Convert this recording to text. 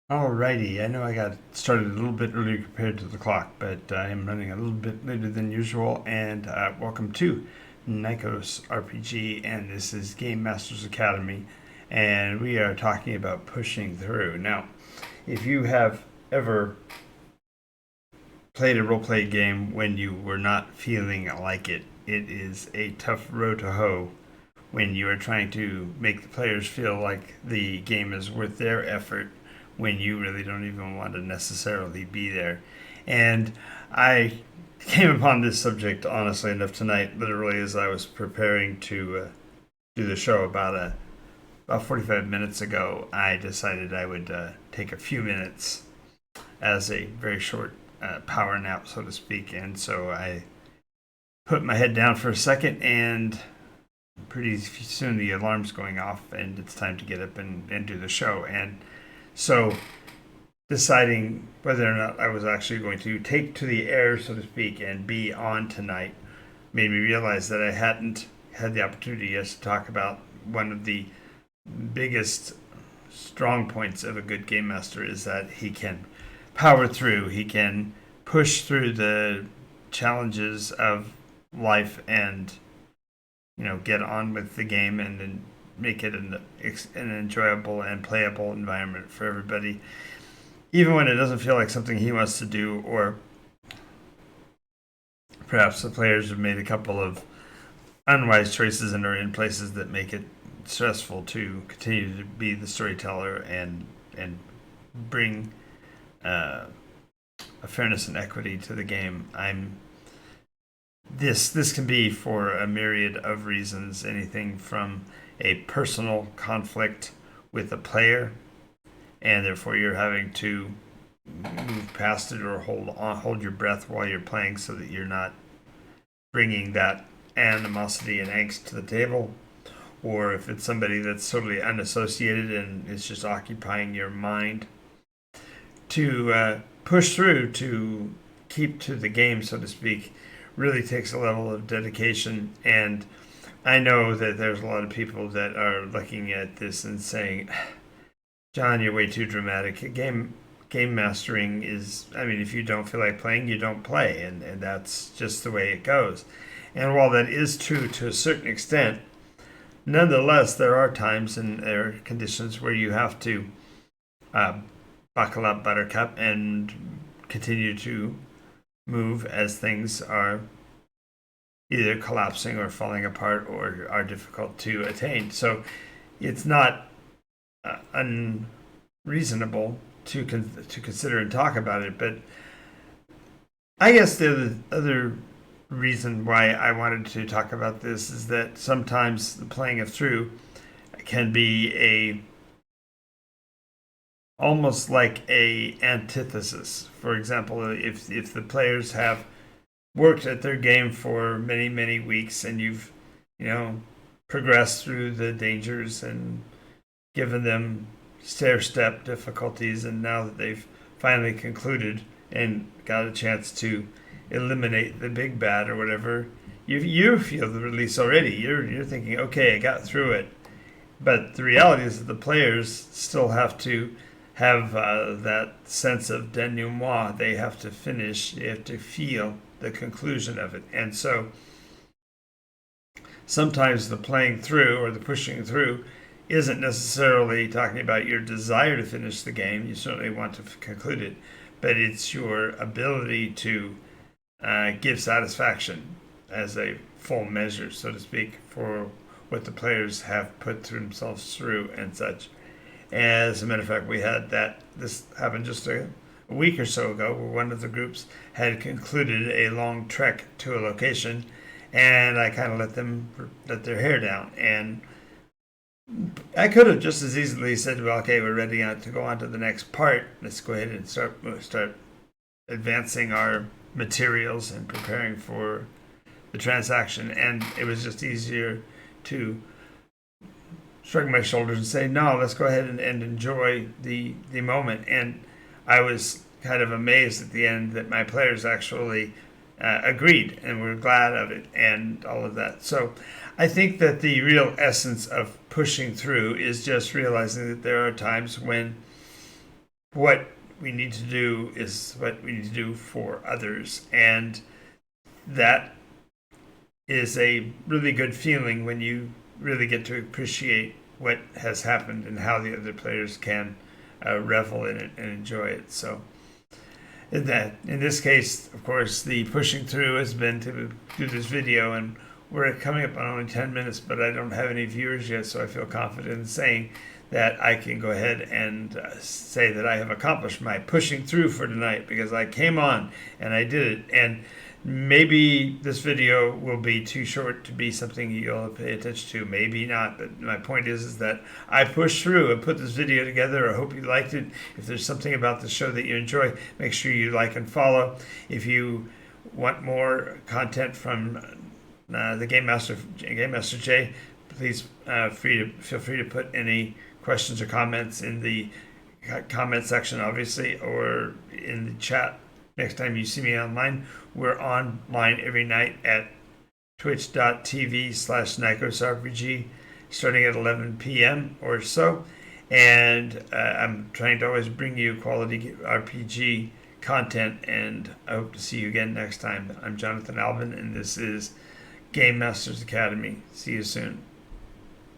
Alrighty, I know I got started a little bit earlier compared to the clock, but I am running a little bit later than usual. And welcome to NycosRPG, and this is Game Masters Academy, and we are talking about pushing through. Now, if you have ever played a role-play game when you were not feeling like it, it is a tough row to hoe when you are trying to make the players feel like the game is worth their effort when you really don't even want to necessarily be there. And I came upon this subject, honestly enough, tonight, literally as I was preparing to do the show about 45 minutes ago. I decided I would take a few minutes as a very short power nap, so to speak. And so I put my head down for a second, and pretty soon the alarm's going off, and it's time to get up and do the show. And so deciding whether or not I was actually going to take to the air, so to speak, and be on tonight made me realize that I hadn't had the opportunity yet to talk about one of the biggest strong points of a good game master is that he can power through, he can push through the challenges of life and get on with the game and make it an enjoyable and playable environment for everybody, even when it doesn't feel like something he wants to do, or perhaps the players have made a couple of unwise choices and are in places that make it stressful to continue to be the storyteller and bring a fairness and equity to the game. This can be for a myriad of reasons, anything from a personal conflict with a player, and therefore you're having to move past it or hold your breath while you're playing so that you're not bringing that animosity and angst to the table, or if it's somebody that's totally unassociated and is just occupying your mind, to push through to keep to the game, so to speak, really takes a level of dedication. And I know that there's a lot of people that are looking at this and saying, John, you're way too dramatic. Game mastering is, I mean, if you don't feel like playing, you don't play, and that's just the way it goes. And while that is true to a certain extent, nonetheless, there are times and there are conditions where you have to uh, buckle up, Buttercup, and continue to move as things are either collapsing or falling apart or are difficult to attain. So it's not unreasonable to consider and talk about it. But I guess the other reason why I wanted to talk about this is that sometimes the playing of through can be a almost like a antithesis. For example, if the players have worked at their game for many weeks and you've you know progressed through the dangers and given them stair step difficulties, and now that they've finally concluded and got a chance to eliminate the big bad or whatever, you feel the release already. You're thinking, okay, I got through it. But the reality is that the players still have to have that sense of denouement. They have to finish. They have to feel the conclusion of it. And so sometimes the playing through or the pushing through isn't necessarily talking about your desire to finish the game. You certainly want to conclude it, but it's your ability to give satisfaction as a full measure, so to speak, for what the players have put themselves through and such. As a matter of fact, we had that. This happened just a week or so ago, where one of the groups had concluded a long trek to a location, and I kind of let them let their hair down. And I could have just as easily said, "Well, okay, we're ready to go on to the next part. Let's go ahead and start advancing our materials and preparing for the transaction." And it was just easier to shrug my shoulders and say, no, let's go ahead and enjoy the moment. And I was kind of amazed at the end that my players actually agreed and were glad of it and all of that. So I think that the real essence of pushing through is just realizing that there are times when what we need to do is what we need to do for others. And that is a really good feeling when you really get to appreciate what has happened and how the other players can revel in it and enjoy it. So, in this case, of course, the pushing through has been to do this video, and we're coming up on only 10 minutes, but I don't have any viewers yet, so I feel confident in saying that I can go ahead and say that I have accomplished my pushing through for tonight, because I came on and I did it. And maybe this video will be too short to be something you'll pay attention to. Maybe not, but my point is that I pushed through and put this video together. I hope you liked it. If there's something about the show that you enjoy, make sure you like and follow. If you want more content from the Game Master J, please feel free to put any questions or comments in the comment section, obviously, or in the chat. Next time you see me online, we're online every night at twitch.tv/NycosRPG, starting at 11 p.m. or so. And I'm trying to always bring you quality RPG content, and I hope to see you again next time. I'm Jonathan Alvin, and this is Game Masters Academy. See you soon.